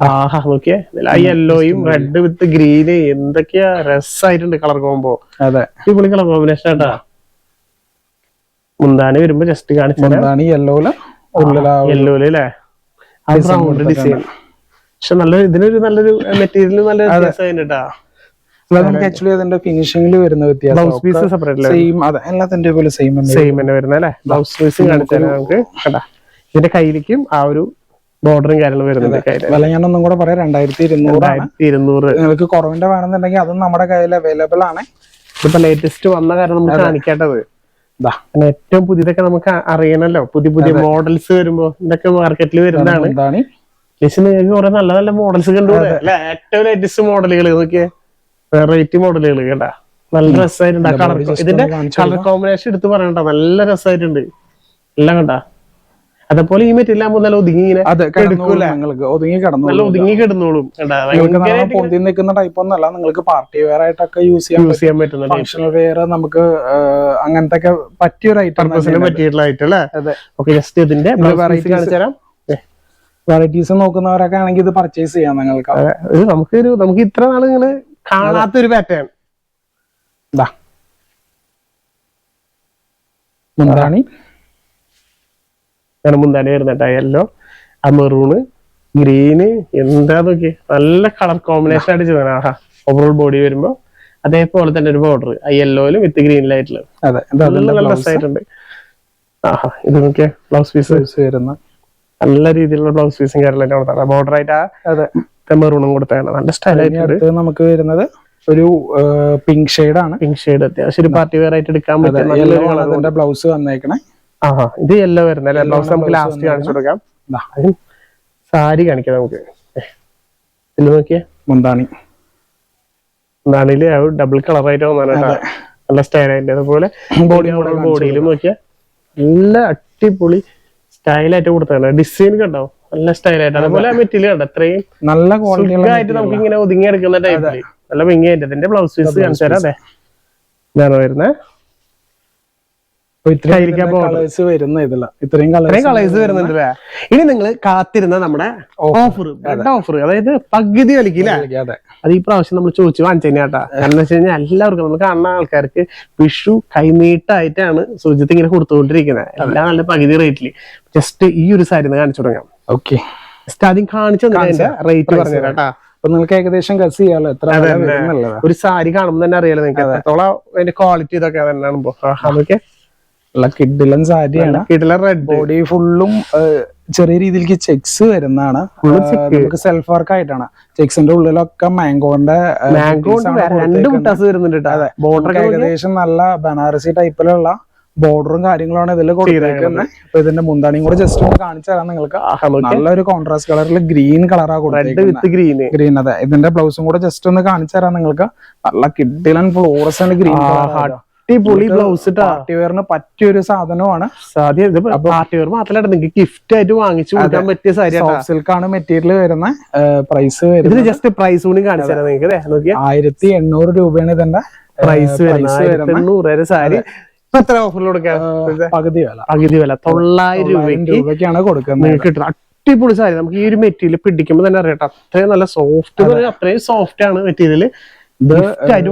Speaker 1: ആഹാ, നോക്കിയേ യെല്ലോയും റെഡ് വിത്ത് ഗ്രീന് എന്തൊക്കെയാ രസമായിട്ടുണ്ട് കളർ കോമ്പോ.
Speaker 2: അതെ,
Speaker 1: അടിപൊളി കളർ കോമ്പിനേഷൻ ആട്ടാ. മുന്താണി വരുമ്പോ ജസ്റ്റ് കാണിച്ചു. യെല്ലോയില് അല്ലേ റൗണ്ട് ഡിസൈൻ. പക്ഷെ നല്ല ഇതിനൊരു നല്ലൊരു മെറ്റീരിയൽ നല്ല രസമായിട്ട് കേട്ടാ.
Speaker 2: നമുക്ക് ആക്ച്വലി അതിന്റെ ഫിനിഷിംഗിൽ വരുന്ന വ്യത്യാസം.
Speaker 1: Blouse piece separate
Speaker 2: same. അതെ, എല്ലാത്തിന്റെ പോലെ സെയിം
Speaker 1: തന്നെ വരുന്നത് അല്ലെ. ബ്ലൗസ് പീസ് കാണിച്ചാൽ നമുക്ക് കേട്ടാ. ഇതിന്റെ കയ്യിലേക്കും ആ ഒരു ബോർഡറും കാര്യങ്ങളും വരുന്നുണ്ട്.
Speaker 2: വില ഞാൻ ഒന്നും കൂടെ പറയാം, 2200. നിങ്ങൾക്ക് കുറവിന്റെ വേണമെന്നുണ്ടെങ്കിൽ അതും നമ്മുടെ കയ്യിൽ അവൈലബിൾ ആണ്.
Speaker 1: ഇതിപ്പോ ലേറ്റസ്റ്റ് വന്ന കാരണം നമുക്ക് കാണിക്കേണ്ടത് ഏറ്റവും പുതിയതൊക്കെ നമുക്ക് അറിയണല്ലോ. പുതിയ മോഡൽസ് വരുമ്പോ ഇതൊക്കെ മാർക്കറ്റിൽ വരുന്നതാണ്. നിങ്ങൾക്ക് കുറെ നല്ല നല്ല മോഡൽസ് കണ്ടുകൂടെ. ഏറ്റവും ലേറ്റസ്റ്റ് മോഡലുകൾ നോക്കിയേ, വെറൈറ്റി മോഡലുകൾ കേട്ടാ. നല്ല രസമായിട്ടുണ്ട്. ഇതിന്റെ കളർ കോമ്പിനേഷൻ എടുത്ത് പറയണ്ട, നല്ല രസമായിട്ടുണ്ട് എല്ലാം കണ്ടാ. അതേപോലെ ഈ മെറ്റീരിയൽ ആകുമ്പോൾ നല്ല ഒതുങ്ങി കിടന്നോളും.
Speaker 2: നിൽക്കുന്ന ടൈപ്പ് ഒന്നല്ല, നിങ്ങൾക്ക് പാർട്ടി വെയർ ആയിട്ടൊക്കെ യൂസ് ചെയ്യാൻ പറ്റുന്ന ഫങ്ഷണൽ വെയർ നമുക്ക് അങ്ങനത്തെ ഒക്കെ പറ്റിയൊരു ഐറ്റം
Speaker 1: ജസ്റ്റ് ഇതിന്റെ
Speaker 2: വെറൈറ്റീസ് നോക്കുന്നവരൊക്കെ ആണെങ്കിൽ ഇത് പർച്ചേസ് ചെയ്യാം നിങ്ങൾക്ക്.
Speaker 1: നമുക്ക് ഇത്ര നാള് നിങ്ങള് കാണാത്തൊരു പാറ്റേൺ.
Speaker 2: മുന്താണി
Speaker 1: മുന്താണി വരുന്നേട്ടാ. യെല്ലോ, ആ മെറൂണ്, ഗ്രീന്, എന്താ നോക്കി നല്ല കളർ കോമ്പിനേഷൻ ആയിട്ട് ചെയ്താണ്. ആഹാ, ഓവറോൾ ബോഡി വരുമ്പോ അതേപോലെ തന്നെ ഒരു ബോർഡർ ആ യെല്ലോയിലും വിത്ത് ഗ്രീനിലായിട്ടുള്ള നല്ല രസമായിട്ടുണ്ട്. ആഹാ, ഇത് നോക്കിയാ ബ്ലൗസ് പീസ്
Speaker 2: വരുന്ന
Speaker 1: നല്ല രീതിയിലുള്ള ബ്ലൗസ് പീസും കാര്യങ്ങളായിട്ട് കൊടുത്താണ്. ബോർഡർ ആയിട്ട് ആ മെറൂണും കൊടുത്താണ്. നല്ല സ്റ്റൈലായിട്ട്
Speaker 2: നമുക്ക് വരുന്നത് ഒരു പിങ്ക് ഷെയ്ഡ് ആണ്.
Speaker 1: പിങ്ക് ഷെയ്ഡ് അത്യാവശ്യം ഒരു പാർട്ടി വെയർ ആയിട്ട് എടുക്കാൻ പറ്റും.
Speaker 2: ബ്ലൗസ് വന്നേക്കണേ.
Speaker 1: ആഹാ, ഇത് യെല്ലോ വരുന്നല്ലേ. ബ്ലൗസ് നമുക്ക് ലാസ്റ്റ് കാണിച്ചു കൊടുക്കാം. സാരി കാണിക്കാം നമുക്ക്. ഇത് നോക്കിയേ, മുന്താണിയില് ഡബിൾ കളർ ആയിട്ട് വന്നാണ്. നല്ല സ്റ്റൈലായിട്ട്. അതുപോലെ ബോഡിയിലും നോക്കിയാ നല്ല അടിപൊളി സ്റ്റൈലായിട്ട് കൊടുത്താണ്. ഡിസൈൻ കണ്ടോ, നല്ല സ്റ്റൈലായിട്ട്. അതുപോലെ മെറ്റീരിയൽ കണ്ട അത്രയും
Speaker 2: നല്ല ക്വാളിറ്റി
Speaker 1: ആയിട്ട് നമുക്ക് ഇങ്ങനെ ഒതുങ്ങി എടുക്കുന്ന ടൈപ്പില് നല്ല ഭംഗിയായിട്ട്. ഇതിന്റെ ബ്ലൗസ് പീസ് കാണിച്ചു തരാം. അതെ, ഇതാണ് വരുന്നത്.
Speaker 2: കളേഴ്സ് വരുന്ന ഇതില്ല, ഇത്രയും
Speaker 1: കളേഴ്സ് വരുന്നുണ്ട്. ഇനി നിങ്ങൾ കാത്തിരുന്ന നമ്മുടെ ഓഫർ, അതായത് പകുതി വിലക്കില്ലേ, അത് ഈ പ്രാവശ്യം നമ്മൾ ചോദിച്ചു വാങ്ങിച്ചു തന്നെയാട്ടാ. കാരണം വെച്ച് കഴിഞ്ഞാൽ എല്ലാവർക്കും നമ്മൾ കാണുന്ന ആൾക്കാർക്ക് വിഷു കൈനീട്ടായിട്ടാണ് സുജിത്ത് ഇങ്ങനെ കൊടുത്തുകൊണ്ടിരിക്കുന്നത്. എല്ലാം നല്ല പകുതി റേറ്റില്. ജസ്റ്റ് ഈ ഒരു സാരി കാണിച്ചു തുടങ്ങാം.
Speaker 2: ഓക്കെ,
Speaker 1: ജസ്റ്റ് ആദ്യം കാണിച്ചു തന്നെ റേറ്റ് പറഞ്ഞു തരാട്ടാ.
Speaker 2: അപ്പൊ നിങ്ങൾക്ക് ഏകദേശം ഗസ് ചെയ്യാലോ എത്ര
Speaker 1: ഒരു സാരി കാണുമ്പോൾ തന്നെ അറിയാലോ നിങ്ങൾക്ക് എത്രത്തോളം അതിന്റെ ക്വാളിറ്റി ഇതൊക്കെ തന്നെയാണ്. അതൊക്കെ
Speaker 2: കിഡിലൻ സാരിയാണ്.
Speaker 1: റെഡ്
Speaker 2: ബോഡി ഫുള്ളും ചെറിയ രീതിയിലേക്ക് ചെക്സ് വരുന്നതാണ്. നമുക്ക് സെൽഫ് വർക്ക് ആയിട്ടാണ്. ചെക്സിന്റെ ഉള്ളിലൊക്കെ മാംഗോന്റെ ഏകദേശം നല്ല ബനാറസി ടൈപ്പിലുള്ള ബോർഡറും കാര്യങ്ങളാണ് ഇതിൽ കൊടുത്തേക്കുന്നത്. അപ്പൊ ഇതിന്റെ മുന്താണിയും കൂടെ ജസ്റ്റ് ഒന്ന് കാണിച്ചു തരാം നിങ്ങൾക്ക്. നല്ലൊരു കോൺട്രാസ്റ്റ് കളറിൽ ഗ്രീൻ കളറാ കൊടുത്തേക്കുന്നത്. ഗ്രീൻ, അതെ. ഇതിന്റെ ബ്ലൗസും കൂടെ ജസ്റ്റ് ഒന്ന് കാണിച്ചു തരാം നിങ്ങൾക്ക്. നല്ല കിഡിലൻ ഫ്ലോറസന്റ് ഗ്രീൻ കളർ, പാർട്ടി വെയറിന് പറ്റിയൊരു സാധനമാണ്.
Speaker 1: പാർട്ടി വെയർ മാത്രമല്ല, നിങ്ങൾക്ക് ഗിഫ്റ്റ് ആയിട്ട് വാങ്ങിച്ചു കൊടുക്കാൻ പറ്റിയ സാരി.
Speaker 2: സോഫ്റ്റ് സിൽക്ക് ആണ് മെറ്റീരിയൽ വരുന്ന. പ്രൈസ് വരുന്നത്
Speaker 1: ജസ്റ്റ് പ്രൈസ് കൂടി കാണിച്ചു തരാം നിങ്ങൾക്ക്.
Speaker 2: 1800 രൂപയാണ് ഇതിന്റെ
Speaker 1: പ്രൈസ് വരുന്നത്. സാരി എത്ര ഓഫറിൽ കൊടുക്കാം?
Speaker 2: പകുതി വില
Speaker 1: 900
Speaker 2: രൂപയ്ക്കാണ് കൊടുക്കുന്നത്.
Speaker 1: അടിപൊളി സാരി. നമുക്ക് ഈ ഒരു മെറ്റീരിയൽ പിടിക്കുമ്പോൾ തന്നെ അറിയട്ടെ, അത്രയും നല്ല സോഫ്റ്റ്, അത്രയും സോഫ്റ്റ് ആണ് മെറ്റീരിയൽ.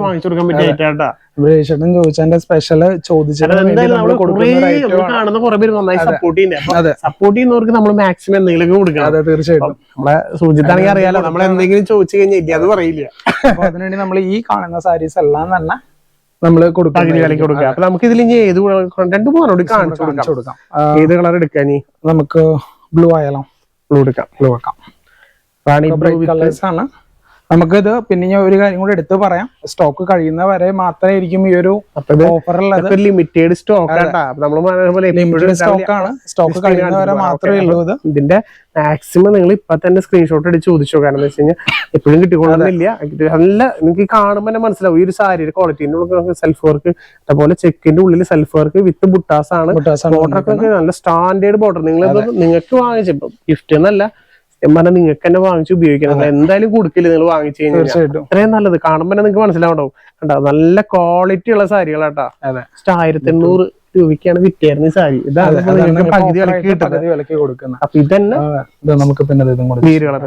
Speaker 1: വാങ്ങിച്ചു കൊടുക്കാൻ പറ്റിയ
Speaker 2: ചോദിച്ചതിന്റെ സ്പെഷ്യൽ
Speaker 1: കാണുന്ന കുറെ പേര് നന്നായി സപ്പോർട്ട് ചെയ്യുന്നുണ്ട്. സപ്പോർട്ട് ചെയ്യുന്നവർക്ക് നമ്മൾ മാക്സിമം എന്തെങ്കിലും കൊടുക്കണം.
Speaker 2: തീർച്ചയായിട്ടും.
Speaker 1: നമ്മളെ സുജിത്താണെങ്കിൽ അറിയാലോ, നമ്മൾ എന്തെങ്കിലും ചോദിച്ചു കഴിഞ്ഞാൽ ഇല്ല അത് പറയില്ല.
Speaker 2: അപ്പൊ അതിനുവേണ്ടി നമ്മൾ ഈ കാണുന്ന സാരീസ് എല്ലാം തന്നെ നമ്മള്
Speaker 1: പകുതി വിലക്ക് കൊടുക്കുക. അപ്പൊ നമുക്ക് ഇതിൽ ഇനി ഏത് 2-3 കാണിച്ചു കൊടുക്കാം. ഏത് കളർ എടുക്കാൻ?
Speaker 2: നമുക്ക് ബ്ലൂ ആയാലോ?
Speaker 1: ബ്ലൂ എടുക്കാം.
Speaker 2: ബ്ലൂ വെക്കാം. കളേഴ്സ് ആണ് നമുക്കിത്. പിന്നെ ഞാൻ ഒരു കാര്യം കൂടി എടുത്ത് പറയാം, സ്റ്റോക്ക് കഴിയുന്ന വരെ മാത്രമായിരിക്കും ഈ ഒരു ഓഫർ ഉള്ളത്.
Speaker 1: ലിമിറ്റഡ് സ്റ്റോക്ക്
Speaker 2: സ്റ്റോക്കാണ്. സ്റ്റോക്ക് കഴിയുന്ന വരെ മാത്രമേ ഉള്ളൂ.
Speaker 1: ഇതിന്റെ മാക്സിമം നിങ്ങൾ ഇപ്പൊ തന്നെ സ്ക്രീൻഷോട്ട് അടിച്ച് ചോദിച്ചോ. കാരണം എന്താ വെച്ച് കഴിഞ്ഞാൽ എപ്പോഴും കിട്ടിക്കൊള്ളുന്നില്ല. നല്ല നിങ്ങൾക്ക് കാണുമ്പോൾ തന്നെ മനസ്സിലാവും ഈ ഒരു സാരിയുടെ ക്വാളിറ്റി. സെൽഫ് വർക്ക്, അതുപോലെ ചെക്കിന്റെ ഉള്ളിൽ സെൽഫ് വർക്ക് വിത്ത് ബുട്ടാസ് ആണ്. ബോർഡറൊക്കെ നല്ല സ്റ്റാൻഡേർഡ് ബോർഡർ. നിങ്ങൾക്ക് വാങ്ങിച്ചപ്പോ ഗിഫ്റ്റ് എന്നല്ല, നിങ്ങൾക്ക് തന്നെ വാങ്ങിച്ച് ഉപയോഗിക്കണം. എന്തായാലും കൊടുക്കില്ല നിങ്ങൾ വാങ്ങിച്ചു കഴിഞ്ഞാൽ. അത്രയും നല്ലത്. കാണുമ്പോൾ നിങ്ങൾക്ക് മനസ്സിലാവണ്ടോ. കണ്ടോ, നല്ല ക്വാളിറ്റി ഉള്ള സാരികളാട്ടാ. 1800 രൂപയ്ക്കാണ് വിറ്റായിരുന്നു ഈ സാരി. ഇതാണ് പകുതി വിലക്ക് കൊടുക്കുന്നത്. അപ്പൊ ഇതന്നെ
Speaker 2: നമുക്ക് പിന്നെ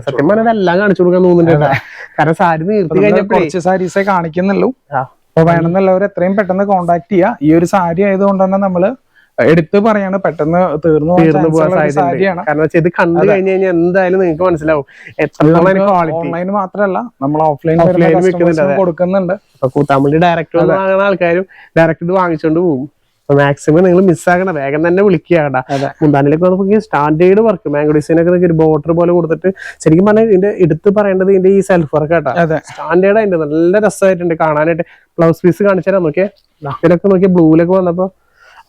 Speaker 1: സത്യം പറഞ്ഞാൽ എല്ലാം കാണിച്ചു കൊടുക്കാൻ തോന്നുന്നുണ്ട്. കാരണം സാരി നിർത്തി കഴിഞ്ഞാൽ
Speaker 2: കുറച്ച് സാരീസേ കാണിക്കുന്നുള്ളൂ. അപ്പൊ വേണമെന്നുള്ളവർ എത്രയും പെട്ടെന്ന് കോണ്ടാക്ട് ചെയ്യുക. ഈ ഒരു സാരി ആയതുകൊണ്ട് തന്നെ നമ്മള് എടുത്ത് പറയാണ്, പെട്ടെന്ന് തീർന്നു പോകാൻ സാരിയാണ്.
Speaker 1: കാരണം ഇത് കണ്ടു കഴിഞ്ഞു കഴിഞ്ഞാൽ എന്തായാലും നിങ്ങൾക്ക് മനസ്സിലാവും
Speaker 2: ഓൺലൈൻ മാത്രമല്ല നമ്മൾ ഓഫ്ലൈൻ കൊടുക്കുന്നുണ്ട്.
Speaker 1: കൂത്താമ്പള്ളി ഡയറക്റ്റ് വാങ്ങുന്ന ആൾക്കാരും ഡയറക്റ്റ് ഇത് വാങ്ങിച്ചോണ്ട് പോകും. മാക്സിമം നിങ്ങൾ മിസ്സാക്കണം, വേഗം തന്നെ വിളിക്കുക. മുന്താനിലേക്ക് നമുക്ക് സ്റ്റാൻഡേർഡ് വർക്ക് മാംഗോ ഡിസൈൻ ഒക്കെ ഒരു ബോർഡർ പോലെ കൊടുത്തിട്ട്, ശരിക്കും പറഞ്ഞാൽ ഇതിന്റെ എടുത്ത് പറയേണ്ടത് ഇതിന്റെ ഈ സെൽഫ് വർക്ക് കേട്ടോ. സ്റ്റാൻഡേർഡ് ആയിട്ട് നല്ല രസമായിട്ടുണ്ട് കാണാനായിട്ട്. ബ്ലൗസ് പീസ് കാണിച്ചു തരാം. നോക്കിയേ, ഇതിലൊക്കെ നോക്കിയാൽ ബ്ലൂലൊക്കെ വന്നപ്പോ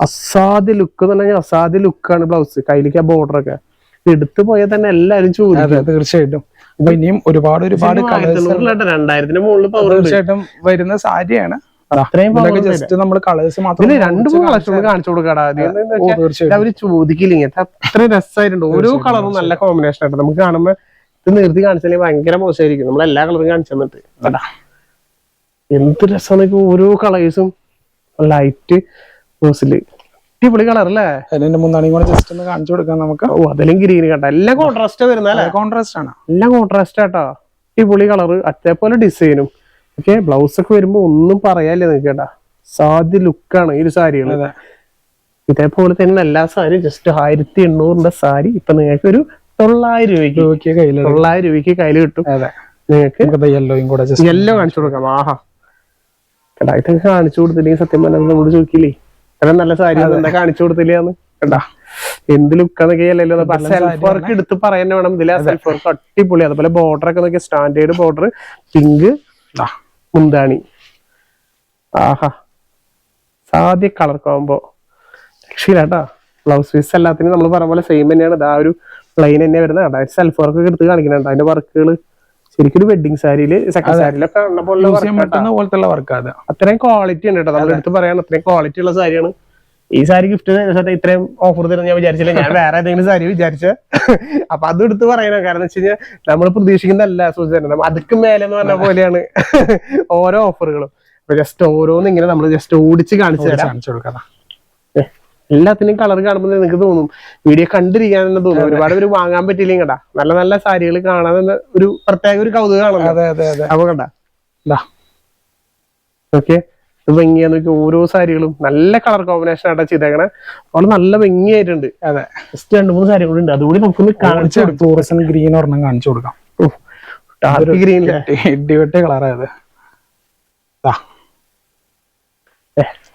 Speaker 1: അസാധ്യ ലുക്ക് എന്ന് പറഞ്ഞാൽ അസാധ്യ ലുക്കാണ് ബ്ലൗസ്. കയ്യിലേക്ക് ആ ബോർഡർ ഒക്കെ എടുത്തു പോയാൽ തന്നെ എല്ലാവരും ചോദിക്കും.
Speaker 2: തീർച്ചയായിട്ടും. അപ്പൊ ഇനിയും ഒരുപാട്
Speaker 1: 2000-ന് മുകളിൽ
Speaker 2: തീർച്ചയായിട്ടും വരുന്ന സാരിയാണ്. ജസ്റ്റ് നമ്മൾ കളേഴ്സ് മാത്രം
Speaker 1: 2-3 കളക്ഷൻ കാണിച്ചു കൊടുക്കാടാ. അവര് ചോദിക്കില്ലെങ്കിൽ അത്രയും രസമായിട്ടുണ്ട്. ഓരോ കളറും നല്ല കോമ്പിനേഷൻ ആയിട്ട് നമുക്ക് കാണുമ്പോ ഇത് നിർത്തി കാണിച്ചാൽ ഭയങ്കര മോശമായിരിക്കും. നമ്മൾ എല്ലാ കളറും കാണിച്ചു തന്നിട്ട് എന്ത് രസമാണ്. ഓരോ കളേഴ്സും ലൈറ്റ് അടിപൊളി കളർ അല്ലേ.
Speaker 2: അതിന്റെ മുന്നാണി കൂടെ ജസ്റ്റ് ഒന്ന് കാണിച്ചു കൊടുക്കാം നമുക്ക്.
Speaker 1: അതിലും ഗ്രീൻ കണ്ട എല്ലാം കോൺട്രാസ്റ്റ് വരുന്നല്ലേ.
Speaker 2: കോൺട്രാസ്റ്റ് ആണ്,
Speaker 1: എല്ലാം കോൺട്രാസ്റ്റ് ആട്ടാ. അടിപൊളി കളർ, അതേപോലെ ഡിസൈനും ഒക്കെ. ബ്ലൗസ് ഒക്കെ വരുമ്പോ ഒന്നും പറയാല്ലേ നിങ്ങൾക്ക് കേട്ടാ. സാധ്യ ലുക്കാണ് ഈ ഒരു സാരികൾ. ഇതേപോലെ തന്നെ എല്ലാ സാരിയും ജസ്റ്റ് 1800 സാരി ഇപ്പൊ നിങ്ങൾക്ക് ഒരു 900 രൂപയ്ക്ക് കയ്യിൽ കിട്ടും. നിങ്ങൾക്ക് യെല്ലോ കാണിച്ചു കൊടുക്കാം. ആഹാ, കേട്ടാ, ഇതൊക്കെ കാണിച്ചു കൊടുത്തില്ലെങ്കിൽ സത്യം പറഞ്ഞാൽ നമ്മളോട് ചോദിക്കില്ലേ കാരണം നല്ല സാരി എന്താ കാണിച്ചു കൊടുത്തില്ലാന്ന്. കേട്ടാ, എന്ത് ലുക്കാന്നൊക്കെ അല്ലല്ലോ. സെൽഫ് വർക്ക് എടുത്ത് പറയാൻ വേണം. ഇതിലെ സെൽഫ് വർക്ക് അടിപൊളി. അതുപോലെ ബോർഡർ ഒക്കെ നോക്കിയാൽ സ്റ്റാൻഡേർഡ് ബോർഡർ, പിങ്ക് മുന്താണി. ആഹാ, സാധ്യ കളർ കോമ്പോ രക്ഷയില്ലാട്ടാ. ബ്ലൗസ് പീസ് എല്ലാത്തിനും നമ്മൾ പറഞ്ഞ പോലെ സെയിം തന്നെയാണ്. ഇതാ ഒരു പ്ലെയിൻ തന്നെ വരുന്നത്. അതായത് സെൽഫ് വർക്ക് ഒക്കെ എടുത്ത് കാണിക്കുന്നുണ്ട്. അതിന്റെ വർക്കുകൾ ശരിക്കും ഒരു വെഡിങ് സാരിയില് സെക്കൻഡ് സാരിയിലൊക്കെ പോലത്തെ വർക്ക്. അത്രയും ക്വാളിറ്റി ഉണ്ട് കേട്ടോ. നമ്മൾ എടുത്ത് പറയാൻ അത്രയും ക്വാളിറ്റി ഉള്ള സാരിയാണ്. ഈ സാരി ഗിഫ്റ്റ് ഇത്രയും ഓഫർ തരുന്ന ഞാൻ വിചാരിച്ചില്ല. ഞാൻ വേറെ ഏതെങ്കിലും സാരി വിചാരിച്ച. അപ്പൊ അത് എടുത്ത് പറയണം. കാരണം വെച്ച് കഴിഞ്ഞാൽ നമ്മൾ പ്രതീക്ഷിക്കുന്നതല്ല സൂചന, അതുക്കും മേലെ എന്ന് പറഞ്ഞ പോലെയാണ് ഓരോ ഓഫറുകളും. അപ്പൊ ജസ്റ്റ് ഓരോന്ന് ഇങ്ങനെ നമ്മൾ ജസ്റ്റ് ഓടിച്ച് കാണിച്ചു തരാം. എല്ലാത്തിനും കളർ കാണുമ്പോൾ നിങ്ങൾക്ക് തോന്നും വീഡിയോ കണ്ടിരിക്കാൻ തന്നെ തോന്നും. ഒരുപാട് പേര് വാങ്ങാൻ പറ്റിയില്ലെങ്കിൽ കണ്ടാ നല്ല നല്ല സാരികൾ കാണാൻ ഒരു പ്രത്യേക ഒരു കൗതുകമാണല്ലോ. അപ്പൊ കണ്ടാ ഓക്കെ, ഭംഗിയാന്ന് നോക്കി ഓരോ സാരികളും നല്ല കളർ കോമ്പിനേഷൻ ആയിട്ടാ ചെയ്തേക്കണേ. അവിടെ നല്ല ഭംഗിയായിട്ടുണ്ട്. അതെ, ജസ്റ്റ് 2-3 സാരികൾ ഉണ്ട്, അതുകൂടി നമുക്കൊന്ന് കാണിച്ചു കൊടുക്കാം.
Speaker 2: ഗ്രീൻ ഒരെണ്ണം കാണിച്ചു കൊടുക്കാം.
Speaker 1: ഡാർക്ക് ഗ്രീൻ
Speaker 2: ഇടിവെട്ട് കളറായത്.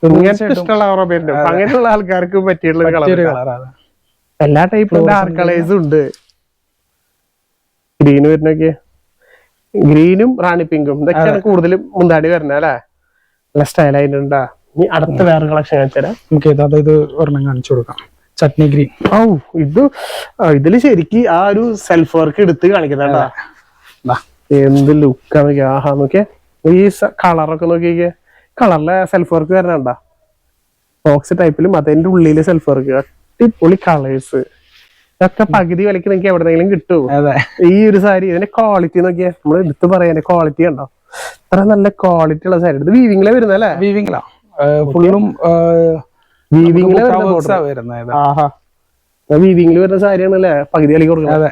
Speaker 1: ഇങ്ങനത്തെ ഇഷ്ടമുള്ള അവരുടെ പേരുണ്ട്. അപ്പൊ അങ്ങനെയുള്ള ആൾക്കാർക്ക് പറ്റിയിട്ടുള്ള കളറാണ്. എല്ലാ ടൈപ്പിലും ഡാർക്ക് കളേഴ്സും ഉണ്ട്. ഗ്രീന് വരുന്നൊക്കെ ഗ്രീനും റാണി പിങ്കും ഇതൊക്കെയാണ് കൂടുതലും മുന്താടി വരുന്നത് അല്ലെ. നല്ല സ്റ്റൈൽ ആയിട്ടുണ്ടാ. ഇനി അടുത്ത വേറെ കളക്ഷൻ കാണിച്ചുതരാം.
Speaker 2: നമുക്ക് ഇത് ഒരെണ്ണം കാണിച്ചു കൊടുക്കാം. ചട്നി ഗ്രീൻ.
Speaker 1: ഇതില് ശരിക്ക് ആ ഒരു സെൽഫ് വർക്ക് എടുത്ത് കാണിക്കുന്നുണ്ടാ. എന്ത് ലുക്കാണ്. ആഹാ നോക്കിയേ, ഈ കളറൊക്കെ നോക്കിക്കേ. കളറിലെ സെൽഫ് വർക്ക് വരണണ്ട, ബോക്സ് ടൈപ്പിലും അതിന്റെ ഉള്ളില് സെൽഫ് വർക്ക്. അടിപൊളി കളേഴ്സ്. ഇതൊക്കെ പകുതി വിലക്ക് നിങ്ങൾക്ക് എവിടെന്നെങ്കിലും കിട്ടുമോ? ഈ ഒരു സാരി ഇതിന്റെ ക്വാളിറ്റി നോക്കിയാൽ നമ്മൾ എടുത്ത് പറയാൻ ക്വാളിറ്റി ഉണ്ടോ? അത്ര നല്ല ക്വാളിറ്റി ഉള്ള സാരി. ഇത് വീവിംഗിലെ വരുന്നല്ലേ?
Speaker 2: വീവിംഗിലാ ഫുള്ളും
Speaker 1: വീവിംഗിലെ വരുന്നത്. ആഹാ, വീവിംഗിൽ വരുന്ന സാരിയാണല്ലേ പകുതി വിലക്ക് കൊടുക്കുന്നത്.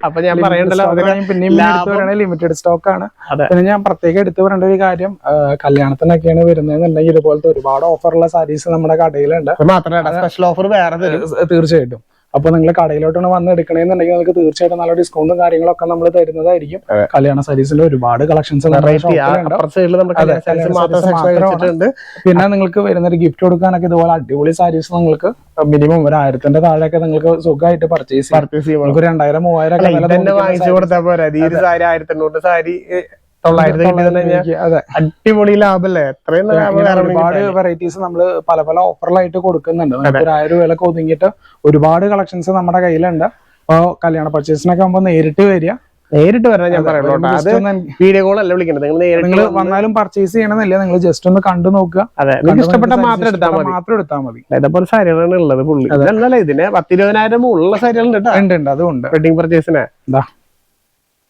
Speaker 1: അപ്പൊ ഞാൻ പറയണ്ടല്ലോ,
Speaker 2: ലിമിറ്റഡ് സ്റ്റോക്ക് ആണ്. പിന്നെ ഞാൻ പ്രത്യേകം എടുത്തു പറയേണ്ട ഒരു കാര്യം, കല്യാണത്തിനൊക്കെയാണ് വരുന്നതെന്നുണ്ടെങ്കിൽ ഇതുപോലത്തെ ഒരുപാട് ഓഫറുള്ള സാരീസ് നമ്മുടെ കടയിലുണ്ട്.
Speaker 1: മാത്രമല്ല സ്പെഷ്യൽ ഓഫർ വേറെ
Speaker 2: തീർച്ചയായിട്ടും. അപ്പൊ നിങ്ങൾ കടയിലോട്ടാണ് വന്ന് എടുക്കണമെന്നുണ്ടെങ്കിൽ നിങ്ങൾക്ക് തീർച്ചയായിട്ടും നല്ല ഡിസ്കൗണ്ടും കാര്യങ്ങളൊക്കെ നമ്മൾ തരുന്നതായിരിക്കും. കല്യാണ സാരീസിന്റെ ഒരുപാട് കളക്ഷൻസ്. പിന്നെ നിങ്ങൾക്ക് വരുന്ന ഒരു ഗിഫ്റ്റ് കൊടുക്കാനൊക്കെ ഇതുപോലെ അടിപൊളി സാരീസ് നിങ്ങൾക്ക് മിനിമം 1000-ന്റെ താഴെയൊക്കെ നിങ്ങൾക്ക് സുഖമായിട്ട് പർച്ചേസ് ചെയ്യാം. 2000-3000
Speaker 1: ഒക്കെ വാങ്ങിച്ചു കൊടുത്താൽ പോരാ. ഈ ഒരു സാരി 1800 സാരി 900 അടിപൊളി ലാഭല്ലേ.
Speaker 2: ഒരുപാട് വെറൈറ്റീസ് നമ്മൾ പല പല ഓഫറിലായിട്ട് കൊടുക്കുന്നുണ്ട്. നമുക്ക് 1000 രൂപയിലൊക്കെ ഒതുങ്ങിയിട്ട് ഒരുപാട് കളക്ഷൻസ് നമ്മുടെ കയ്യിലുണ്ട്. അപ്പൊ കല്യാണ പർച്ചേസിനൊക്കെ ആകുമ്പോൾ നേരിട്ട് വരാൻ
Speaker 1: ഞാൻ പറയുള്ളൂ. വീഡിയോ കോൾ അല്ല വിളിക്കുന്നത്.
Speaker 2: നിങ്ങൾ വന്നാലും പർച്ചേസ് ചെയ്യണമെന്നില്ല, നിങ്ങൾ ജസ്റ്റ് ഒന്ന് കണ്ടു നോക്കുക.
Speaker 1: ഇഷ്ടപ്പെട്ട മാത്രം എടുത്താൽ മതി. ഇതേപോലെ സാരികളാണ് ഉള്ളത് പുള്ളി. എന്നല്ല ഇതിന് 10-20,000 ഉള്ള സാരികളുണ്ട്.
Speaker 2: അതുകൊണ്ട്
Speaker 1: വെഡിങ് പർച്ചേസിന്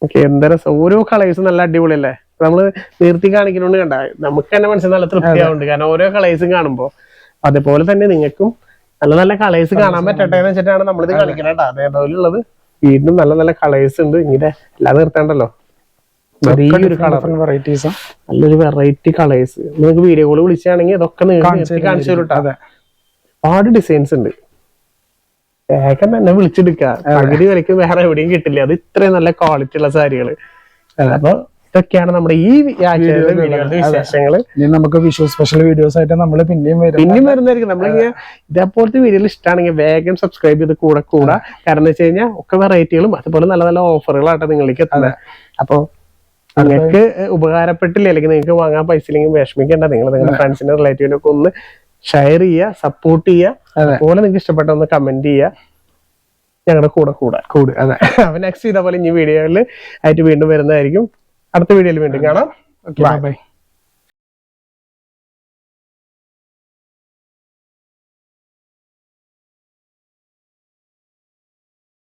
Speaker 1: ഓക്കെ. എന്താ രസം, ഓരോ കളേഴ്സും നല്ല അടിപൊളിയല്ലേ. നമ്മള് നിർത്തി കാണിക്കുന്നോണ്ട് കണ്ട നമുക്ക് തന്നെ മനസ്സിൽ നല്ല തൃപ്തിയാവുന്നുണ്ട്. കാരണം ഓരോ കളേഴ്സും കാണുമ്പോ അതേപോലെ തന്നെ നിങ്ങൾക്കും നല്ല നല്ല കളേഴ്സ് കാണാൻ പറ്റട്ടെ എന്ന് വെച്ചിട്ടാണ് നമ്മളിത് കളിക്കുന്നത്. അതേപോലെ ഉള്ളത് വീണ്ടും നല്ല നല്ല കളേഴ്സ് ഉണ്ട്. ഇങ്ങനെ എല്ലാം നിർത്തേണ്ടല്ലോ.
Speaker 2: വെറൈറ്റീസ്,
Speaker 1: നല്ലൊരു വെറൈറ്റി കളേഴ്സ്. നിങ്ങൾക്ക് വീഡിയോ കോൾ വിളിച്ചാണെങ്കിൽ ഇതൊക്കെ നിങ്ങൾക്ക് കാണിച്ചു തരും. ഒരുപാട് ഡിസൈൻസ് ഉണ്ട്. വേഗം തന്നെ വിളിച്ചെടുക്കുക. പകുതി വിലക്ക് വേറെ എവിടെയും കിട്ടില്ല. അത് ഇത്രയും നല്ല ക്വാളിറ്റി ഉള്ള സാരികള്. അപ്പൊ ഇതൊക്കെയാണ് നമ്മുടെ ഈ വിശേഷങ്ങള്.
Speaker 2: നമുക്ക് വിഷു സ്പെഷ്യൽ വീഡിയോസ് ആയിട്ട് നമ്മൾ പിന്നെയും
Speaker 1: വരുന്നതായിരിക്കും. നമ്മളിങ്ങനെ ഇതേപോലത്തെ വീഡിയോകൾ ഇഷ്ടമാണെങ്കിൽ വേഗം സബ്സ്ക്രൈബ് ചെയ്ത് കൂടെ. കാരണം എന്ന് വെച്ച് കഴിഞ്ഞാൽ ഒക്കെ വെറൈറ്റികളും അതുപോലെ നല്ല നല്ല ഓഫറുകളാട്ടെ നിങ്ങളിലേക്ക് എത്തുന്നത്. അപ്പൊ നിങ്ങൾക്ക് ഉപകാരപ്പെട്ടില്ല, അല്ലെങ്കിൽ നിങ്ങൾക്ക് വാങ്ങാൻ പൈസ ഇല്ലെങ്കിൽ വിഷമിക്കേണ്ട. നിങ്ങൾ നിങ്ങളുടെ ഫ്രണ്ട്സിന്റെ റിലേറ്റീവിനൊക്കെ ഒന്ന് ഷെയർ ചെയ്യുക, സപ്പോർട്ട് ചെയ്യുക. അതുപോലെ നിങ്ങൾക്ക് ഇഷ്ടപ്പെട്ട ഒന്ന് കമന്റ് ചെയ്യുക. ഞങ്ങളുടെ കൂടെ. അതെ, അപ്പൊ നെക്സ്റ്റ് ഇതേപോലെ ഇനി വീഡിയോയിൽ ആയിട്ട് വീണ്ടും വരുന്നതായിരിക്കും. അടുത്ത വീഡിയോയിൽ വീണ്ടും കാണാം.
Speaker 2: ബൈ.